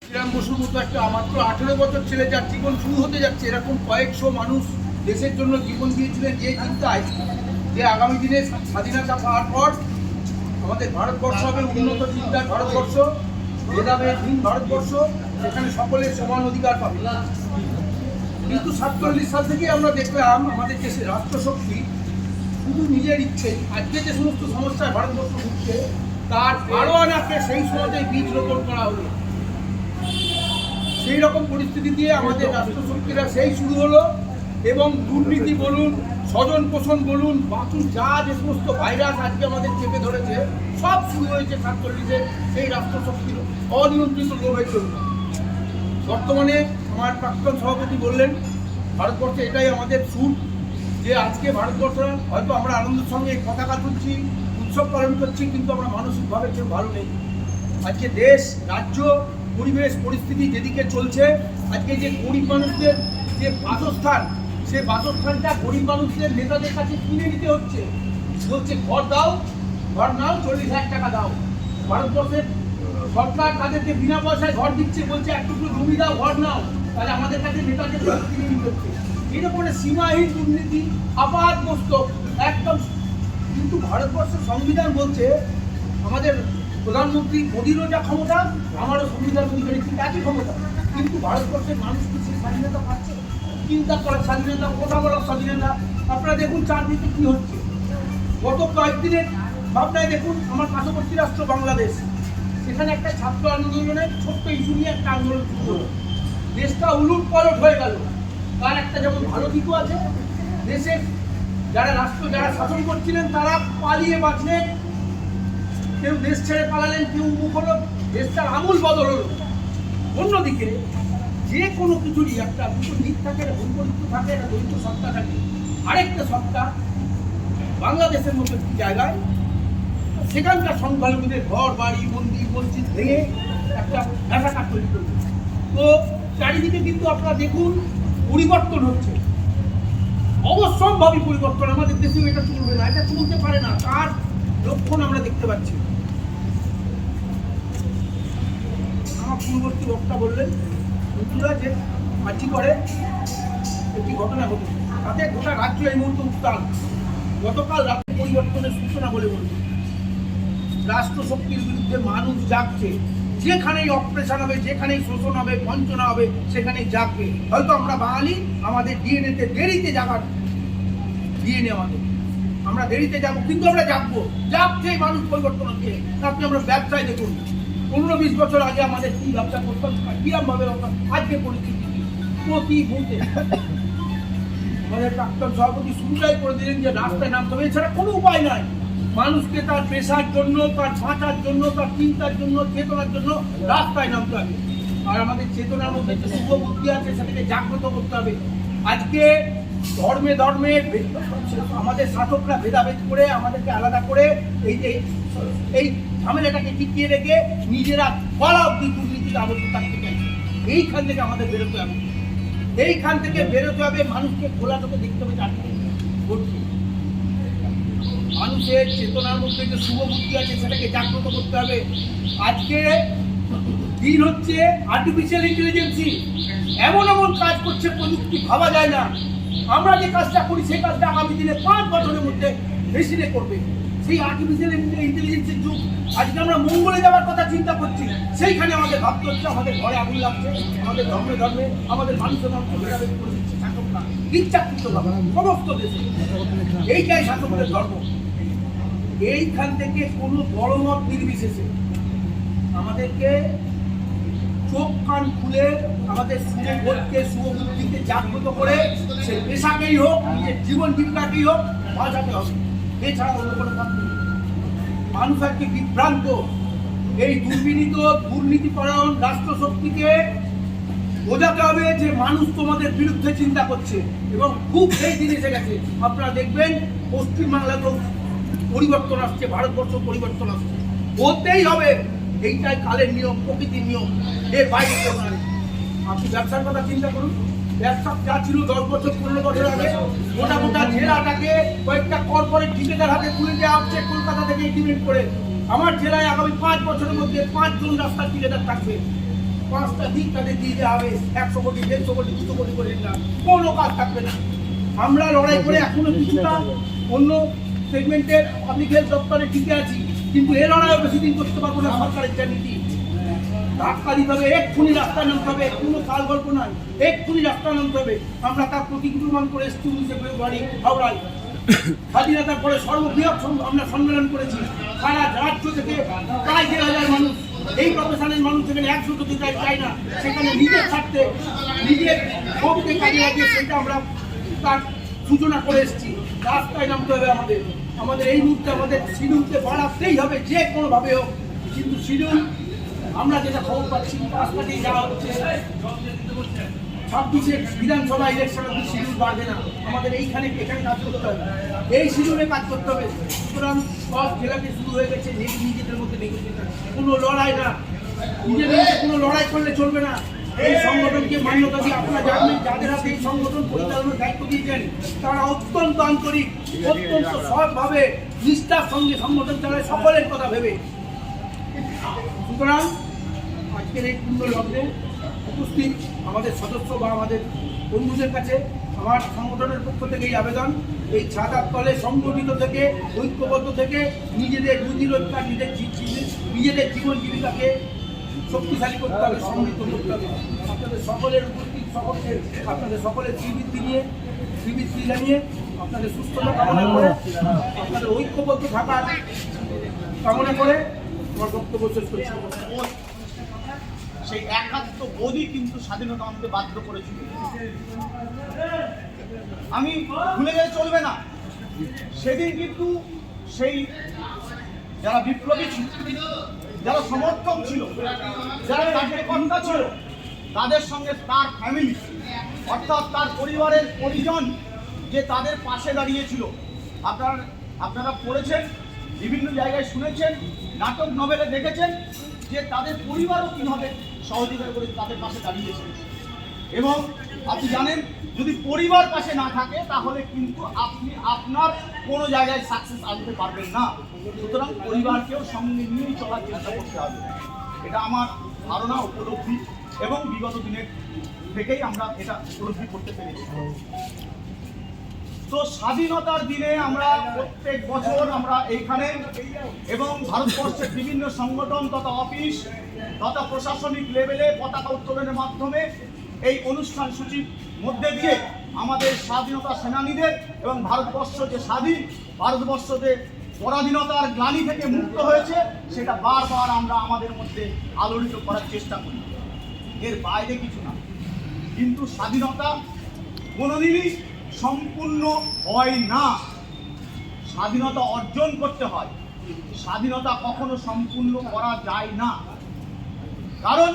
শ্রীরাম বসুর মতো একটা মাত্র 18 বছর ছেলে যার জীবন শুরু হতে যাচ্ছে, এরকম কয়েকশো মানুষ দেশের জন্য জীবন দিয়েছিলেন যে চিন্তায় যে আগামী দিনে স্বাধীনতা পাওয়ার পর আমাদের ভারতবর্ষ হবে উন্নত চিন্তার ভারতবর্ষ, ভেদাভেদহীন ভারতবর্ষ, সেখানে সকলের সমান অধিকার পাবে। কিন্তু 47 সাল থেকে আমরা দেখলাম আমাদের দেশের রাষ্ট্রশক্তি শুধু নিজের ইচ্ছে আজকে যে সমস্ত সমস্যায় ভারতবর্ষ ঘুরছে তার আরো আনাকে সেই সমাজে বীজ রোপণ করা হলো। সেই রকম পরিস্থিতি দিয়ে আমাদের রাষ্ট্রশক্তিরা সেই শুরু হলো এবং দুর্নীতি বলুন, স্বজন পোষণ বলুন, বাকি যা যে সমস্ত ভাইরাস আজকে আমাদের চেপে ধরেছে সব শুরু হয়েছে 47-এ সেই রাষ্ট্রশক্তির অনিয়ন্ত্রিত লোভের জন্য। বর্তমানে আমার প্রাক্তন সভাপতি বললেন ভারতবর্ষে এটাই আমাদের সুর যে আজকে ভারতবর্ষ হয়তো আমরা আনন্দের সঙ্গে পতাকা তুলছি, উৎসব পালন করছি, কিন্তু আমরা মানসিকভাবে কেউ ভালো নেই। আজকে দেশ, রাজ্য, পরিবেশ, পরিস্থিতি যেদিকে চলছে, আজকে যে গরিব মানুষদের যে বাসস্থান, সেই বাসস্থানটা গরিব মানুষদের নেতাদের কাছে কিনে নিতে হচ্ছে। বলছে ঘর দাও, ঘর নাও, 40,000 টাকা দাও। ভারতবর্ষের সরকার তাদেরকে বিনা পয়সায় ঘর দিচ্ছে, বলছে একটু জমি দাও, ঘর নাও, তাহলে আমাদের কাছে নেতাদের কিনে নিতে হচ্ছে। এটা করে সীমাহীন দুর্নীতি, আপাতমস্ত একদম। কিন্তু ভারতবর্ষের সংবিধান বলছে আমাদের প্রধানমন্ত্রী মোদিরও যা ক্ষমতা, আমারও সংবিধান অনুযায়ী ঠিক একই ক্ষমতা। কিন্তু ভারতবর্ষের মানুষ কি সেই স্বাধীনতা পাচ্ছে? চিন্তা করার স্বাধীনতা, কথা বলার স্বাধীনতা। আপনারা দেখুন চারদিকে কি হচ্ছে। গত কয়েকদিনের ভাবনায় দেখুন, আমার পার্শ্ববর্তী রাষ্ট্র বাংলাদেশ, সেখানে একটা ছাত্র আন্দোলনের ছোট্ট ইস্যু নিয়ে একটা আন্দোলন শুরু হলো। দেশটা উলুট পালট হয়ে গেল। তার একটা যেমন ভালো দিকও আছে, দেশের যারা শাসন করছিলেন তারা পালিয়ে বাঁচলেন, কেউ দেশ ছেড়ে পালালেন, কেউ মুখ হলো, দেশটার আমূল বদল হলো। অন্যদিকে যে কোনো কিছুরই একটা দুটো দিক থাকে, একটা বৈপরীত্য থাকে, একটা দ্বৈত সত্তা থাকে। আরেকটা সত্তা বাংলাদেশের মতো একটি জায়গায় সেখানকার সংখ্যালঘুদের ঘর বাড়ি মন্দির মসজিদ ভেঙে একটা মেশাকার তৈরি করবে। তো চারিদিকে কিন্তু আপনারা দেখুন পরিবর্তন হচ্ছে, অবশ্যম্ভাবী পরিবর্তন। আমাদের দেশেও এটা চলবে না, এটা চলতে পারে না, তার লক্ষণ আমরা দেখতে পাচ্ছি। আমার পূর্ববর্তী বক্তা বললেন বন্ধুরা যে আর্জি করে একটি ঘটনা ঘটেছে, তাতে গোটা রাজ্য এই মুহূর্তে উত্তাল। গতকাল রাতে পরিবর্তনের সূচনা বলে বলবে রাষ্ট্রশক্তির বিরুদ্ধে মানুষ জাগছে। যেখানেই অপারেশন হবে, যেখানেই শোষণ হবে, বঞ্চনা হবে, সেখানেই জাগবে। হয়তো আমরা বাঙালি, আমাদের ডিএনএতে দেরিতে জাগার ডিএনএ আমাদের, আমরা দেরিতে যাবো, কিন্তু আমরা জাগবো। জাগছে মানুষ পরিবর্তন হচ্ছে। আপনি আমরা ব্যবসায় দেখুন, 15-20 বছর আগে আমাদের কি ব্যবসা করতাম, কিরম ভাবে আজকে পরিস্থিতি প্রতি মুহূর্তে। আমাদের প্রাক্তন সভাপতি শুরুটাই করে দিলেন যে রাস্তায় নামতে হবে, এছাড়া কোনো উপায় নাই। মানুষকে তার পেশার জন্য, তার বাঁচার জন্য, তার চিন্তার জন্য, চেতনার জন্য রাস্তায় নামতে হবে। আর আমাদের চেতনার মধ্যে যে শুভ বুদ্ধি আছে সেটাকে জাগ্রত করতে হবে। আজকে ধর্মে ধর্মে আমাদের শাসকরা ভেদাভেদ করে, আমাদেরকে আলাদা করে এই ঝামেলাটাকে টিকিয়ে রেখে নিজেরা বলা অব্দি দুর্নীতিতে আবদ্ধ থাকতে চাইছে। এইখান থেকে আমাদের বেরোতে হবে, এইখান থেকে বেরোতে হবে। মানুষকে খোলা চোখে দেখতে হবে চারদিকে ঘটছে। মানুষের চেতনার মধ্যে যে শুভ বুদ্ধি আছে সেটাকে জাগ্রত করতে হবে। আজকে দিন হচ্ছে আর্টিফিশিয়াল ইন্টেলিজেন্সি, এমন এমন কাজ করছে প্রযুক্তি ভাবা যায় না। আমরা যে কাজটা করি সেই কাজটা আগামী দিনে 5 বছরের মধ্যে মেশিনে করবে। সেই আর্টিফিশিয়াল ইন্টেলিজেন্সের যুগ। আজকে আমরা মঙ্গলে যাওয়ার কথা চিন্তা করছি, সেইখানে আমাদের ভাবতে হচ্ছে আমাদের ঘরে আগুন লাগছে, আমাদের ধর্মে ধর্মে আমাদের মানুষের ভেদাভেদ করে দিচ্ছে শাসকরা ইচ্ছাকৃতভাবে সমস্ত দেশে। এইটাই শাসকদের ধর্ম। এইখান থেকে কোনো দলমত নির্বিশেষে আমাদেরকে চোখ কান খুলে আমাদের শুভবোধকে, শুভবুদ্ধিকে জাগ্রত করে সে পেশাকেই হোক, নিজের জীবন জীবিকাকেই হোক বাঁচাতে হবে। এছাড়া অন্য কোনো পথ নেই। মানুষ আজকে বিভ্রান্ত। এই দুর্বিনীত দুর্নীতিপরায়ণ রাষ্ট্রশক্তিকে বোঝাতে হবে যে মানুষ তোমাদের বিরুদ্ধে চিন্তা করছে এবং খুব সেই দিন এসে গেছে। আপনারা দেখবেন পশ্চিমবাংলাতেও পরিবর্তন আসছে, ভারতবর্ষ পরিবর্তন আসছে, বলতেই হবে। এইটাই কালের নিয়ম, প্রকৃতির নিয়ম, এর বাইরে কেউ না। আপনি ব্যবসার কথা চিন্তা করুন, ব্যবসা যা ছিল 10 বছর 15 বছর আগে, গোটা গোটা জেলাটাকে কয়েকটা কর্পোরেট ঠিকাদার হাতে তুলে দেওয়া হচ্ছে কলকাতা থেকে এগ্রিমেন্ট করে। আমার জেলায় আগামী 5 বছরের মধ্যে 5 জন রাস্তার ঠিকাদার থাকবে। 5টা দিক তাদের দিয়ে দেওয়া হবে, 100 কোটি 150 কোটি 200 কোটি করে না, কোনো কাজ থাকবে না। আমরা লড়াই করে এখনো কিছুটা অন্য সেগমেন্টের পাবলিক হেলথ দপ্তরে টিকে আছি, কিন্তু এ লড়াইও বেশি দিন করতে পারবো না। সরকারের যা নীতি, ধাক্কা দিতে হবে, এক্ষুনি রাস্তায় নামতে হবে, কোনো কাল গল্প নয়, এক্ষুনি রাস্তায় নামতে হবে। আমরা তার প্রতিক্রমণ করে এসেছি 19 ফেব্রুয়ারি হাওড়ায়। স্বাধীনতার পরে সর্ববৃহৎ আমরা সম্মেলন করেছি। সারা রাজ্য থেকে প্রায় 1,000 মানুষ, এই প্রফেশনের মানুষ সেখানে 100 কোটি চাই না, সেখানে নিজের স্বার্থে নিজের ভোটকে কাজে লাগিয়ে সেটা আমরা তার সূচনা করে এসেছি। রাস্তায় নামতে হবে আমাদের। আমাদের এই মুহূর্তে আমাদের শিডিউলকে বাড়াতেই হবে যে কোনোভাবে হোক, কিন্তু শিডিউল আমরা যেটা খবর পাচ্ছি রাস্তাতেই যাওয়া হচ্ছে। 26 বিধানসভা ইলেকশন অব্দি শিডিউল বাড়বে না, আমাদের এখানে কাজ করতে হবে, এই শিডিউলে কাজ করতে হবে। সুতরাং সব জেলাতে শুরু হয়ে গেছে নিজেদের মধ্যে নেগোসিয়েশন, কোনো লড়াই না, নিজেদের মধ্যে কোনো লড়াই করলে চলবে না। এই সংগঠনকে মান্যতা দিয়ে আপনারা জানবেন, যাদের হাতে এই সংগঠন পরিচালনার দায়িত্ব দিয়েছেন তারা অত্যন্ত আন্তরিক, অত্যন্ত সৎভাবে নিষ্ঠার সঙ্গে সংগঠন চালায়, সকলের কথা ভেবে। সুতরাং আজকের এই পূর্ণ লগ্নে উপস্থিত আমাদের সদস্য বা আমাদের বন্ধুদের কাছে আমার সংগঠনের পক্ষ থেকে এই আবেদন, এই ছাতার তলে সংগঠিত থেকে ঐক্যবদ্ধ থেকে নিজেদের রুজি রোজগার, নিজেদের জীবন জীবিকাকে শক্তিশালী করতে হবে, সমৃদ্ধ করতে হবে। আপনাদের সকলের উপস্থিত সকলকে আপনাদের সকলের শ্রীবৃদ্ধি জানিয়ে আপনাদের সুস্থতা কামনা করে, আপনাদের ঐক্যবদ্ধ থাকার কামনা করে আমার বক্তব্য শেষ করছি। সেই একাত্ম বোধই কিন্তু স্বাধীনতা আমাকে বাধ্য করেছিল। আমি ভুলে গেলে চলবে না, সেদিন কিন্তু সেই যারা বিপ্লবী ছিল, যারা সমর্থক ছিল, যারা কার্যকর্তা ছিল, তাদের সঙ্গে তার ফ্যামিলি অর্থাৎ তার পরিবারের পরিজন যে তাদের পাশে দাঁড়িয়েছিল। আপনারা পড়েছেন, বিভিন্ন জায়গায় শুনেছেন, নাটক নভেলে দেখেছেন যে তাদের পরিবারও কীভাবে সহযোগিতা করে তাদের পাশে দাঁড়িয়েছে। এবং আপনি জানেন, যদি পরিবার পাশে না থাকে তাহলে কিন্তু আপনি আপনার কোনো জায়গায় সাকসেস আনতে পারবেন না। সুতরাং পরিবারকেও সঙ্গে নিয়েই চলার চেষ্টা করতে হবে, এটা আমার ধারণা, উপলব্ধি, এবং বিগত দিনের থেকেই আমরা এটা উপলব্ধি করতে পেরেছি। তো স্বাধীনতার দিনে আমরা প্রত্যেক বছর আমরা এইখানে এবং ভারতবর্ষের বিভিন্ন সংগঠন তথা অফিস তথা প্রশাসনিক লেভেলে পতাকা উত্তোলনের মাধ্যমে এই অনুষ্ঠান সূচির মধ্যে দিয়ে আমাদের স্বাধীনতা সেনানীদের এবং ভারতবর্ষ যে স্বাধীন, ভারতবর্ষ যে পরাধীনতার গ্লানি থেকে মুক্ত হয়েছে সেটা বারবার আমরা আমাদের মধ্যে আলোড়িত করার চেষ্টা করি, এর বাইরে কিছু না। কিন্তু স্বাধীনতা কোনোদিনই সম্পূর্ণ হয় না, স্বাধীনতা অর্জন করতে হয়, স্বাধীনতা কখনো সম্পূর্ণ করা যায় না। কারণ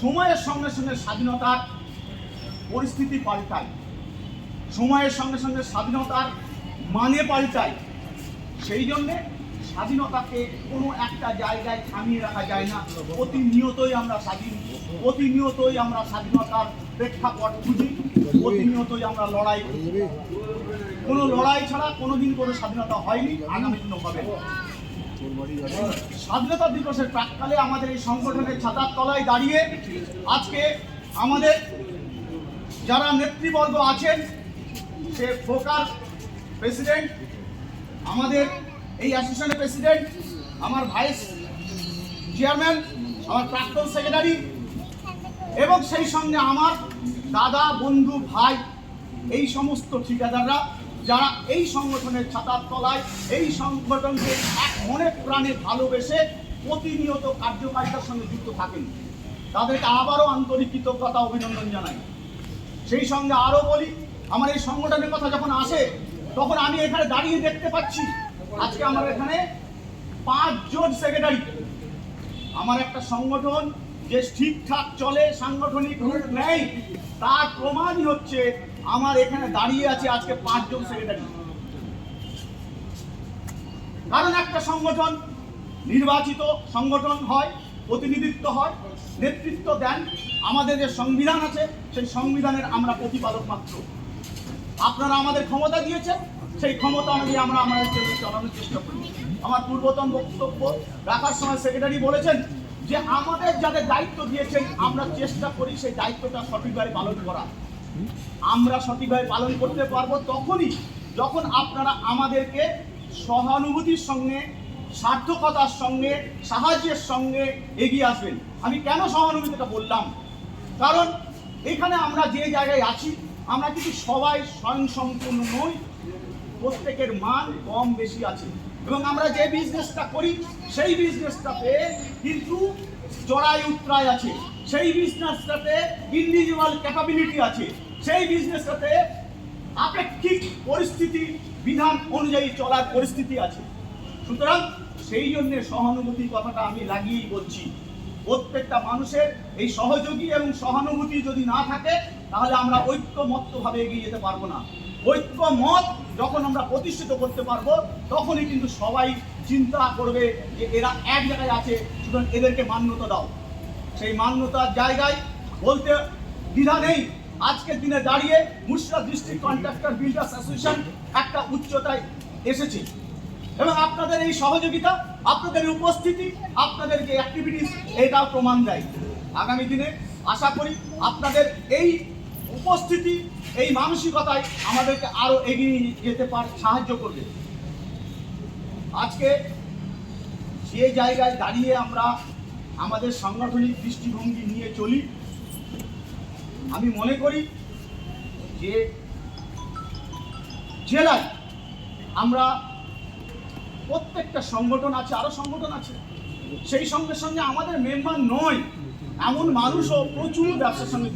সময়ের সঙ্গে সঙ্গে স্বাধীনতার পরিস্থিতি পাল্টায়, সময়ের সঙ্গে সঙ্গে স্বাধীনতার মানে পাল্টায়। সেই জন্যে স্বাধীনতাকে কোনো একটা জায়গায় থামিয়ে রাখা যায় না। প্রতিনিয়তই আমরা স্বাধীন, প্রতিনিয়তই আমরা স্বাধীনতার প্রেক্ষাপট খুঁজি, প্রতিনিয়তই আমরা লড়াই করি। কোনো লড়াই ছাড়া কোনোদিন কোনো স্বাধীনতা হয়নি, আগামী দিনও হবে। স্বাধীনতা দিবসের প্রাক্কালে আমাদের এই সংগঠনের ছাতার তলায় দাঁড়িয়ে আজকে আমাদের যারা নেতৃবর্গ আছেন, সে ফোকার প্রেসিডেন্ট, আমাদের এই অ্যাসোসিয়েশনের প্রেসিডেন্ট, আমার ভাইস চেয়ারম্যান, আমার প্রাক্তন সেক্রেটারি, এবং সেই সঙ্গে আমার দাদা, বন্ধু, ভাই, এই সমস্ত ঠিকাদাররা যারা এই সংগঠনের ছাতার তলায় এই সংগঠনকে এক মনে প্রাণে ভালোবেসে প্রতিনিয়ত কার্যকারিতার সঙ্গে যুক্ত থাকেন, তাদেরকে আবারও আন্তরিক কৃতজ্ঞতা, অভিনন্দন জানাই। সেই সঙ্গে আরও বলি, আমার এই সংগঠনের কথা যখন আসে তখন আমি এখানে দাঁড়িয়ে দেখতে পাচ্ছি আজকে আমার এখানে 5 জন সেক্রেটারি। আমার একটা সংগঠন যে ঠিকঠাক চলে, সাংগঠনিক রূপ নেই, তার প্রমাণই হচ্ছে আমার এখানে দাঁড়িয়ে আছে আজকে 5 জন সেক্রেটারি। কারণ একটা সংগঠন নির্বাচিত সংগঠন হয়, প্রতিনিধিত্ব হয়, নেতৃত্ব দেন আমাদের যে সংবিধান আছে, সেই সংবিধানের আমরা প্রতিপালক মাত্র। আপনারা আমাদের ক্ষমতা দিয়েছেন, সেই ক্ষমতা অনুযায়ী আমরা আমাদের চালানোর চেষ্টা করি। আমার পূর্বতন বক্তব্য রাখার সময় সেক্রেটারি বলেছেন যে আমাদের যাদের দায়িত্ব দিয়েছেন আমরা চেষ্টা করি সেই দায়িত্বটা সঠিকভাবে পালন করা। আমরা সঠিকভাবে পালন করতে পারবো তখনই যখন আপনারা আমাদেরকে সহানুভূতির সঙ্গে, সার্থকতার সঙ্গে, সাহায্যের সঙ্গে এগিয়ে আসবেন। আমি কেন সহানুভূতিটা বললাম, কারণ এখানে আমরা যে জায়গায় আছি আমরা কিন্তু সবাই স্বয়ংসম্পূর্ণ নই, প্রত্যেকের মান কম বেশি আছে এবং আমরা যে বিজনেসটা করি সেই বিজনেসটাতে কিন্তু চড়াই উতরাই আছে, সেই বিজনেসটাতে ইন্ডিভিজুয়াল ক্যাপাবিলিটি আছে, সেই বিজনেসটাতে আপেক্ষিক পরিস্থিতি বিধান অনুযায়ী চলার পরিস্থিতি আছে। সুতরাং সেই জন্য সহানুভূতির কথাটা আমি লাগিয়েই বলছি। প্রত্যেকটা মানুষের এই সহযোগী এবং সহানুভূতি যদি না থাকে তাহলে আমরা ঐক্যমত্যভাবে এগিয়ে যেতে পারবো না। ঐক্যমত যখন আমরা প্রতিষ্ঠিত করতে পারবো তখনই কিন্তু সবাই চিন্তা করবে যে এরা এক জায়গায় আছে, সুতরাং এদেরকে মান্যতা দাও। সেই মান্যতার জায়গায় বলতে দ্বিধা নেই। আজকের দিনে দাঁড়িয়ে Murshidabad district contractor builders association একটা উচ্চতায় এসেছে এবং আপনাদের এই সহযোগিতা, আপনাদের এই উপস্থিতি, আপনাদের যে অ্যাক্টিভিটিস এটাও প্রমাণ দেয়। আগামী দিনে আশা করি আপনাদের এই উপস্থিতি, এই মানসিকতায় আমাদেরকে আরো এগিয়ে যেতে সাহায্য করবে। আজকে যে জায়গায় দাঁড়িয়ে আমরা আমাদের সাংগঠনিক দৃষ্টিভঙ্গি নিয়ে চলি, আমি মনে করি যে জেলায় আমরা প্রত্যেকটা সংগঠন আছে, আরো সংগঠন আছে, সেই সঙ্গে সঙ্গে আমাদের মেম্বার নয় এমন মানুষও প্রচুর ব্যবসার সঙ্গে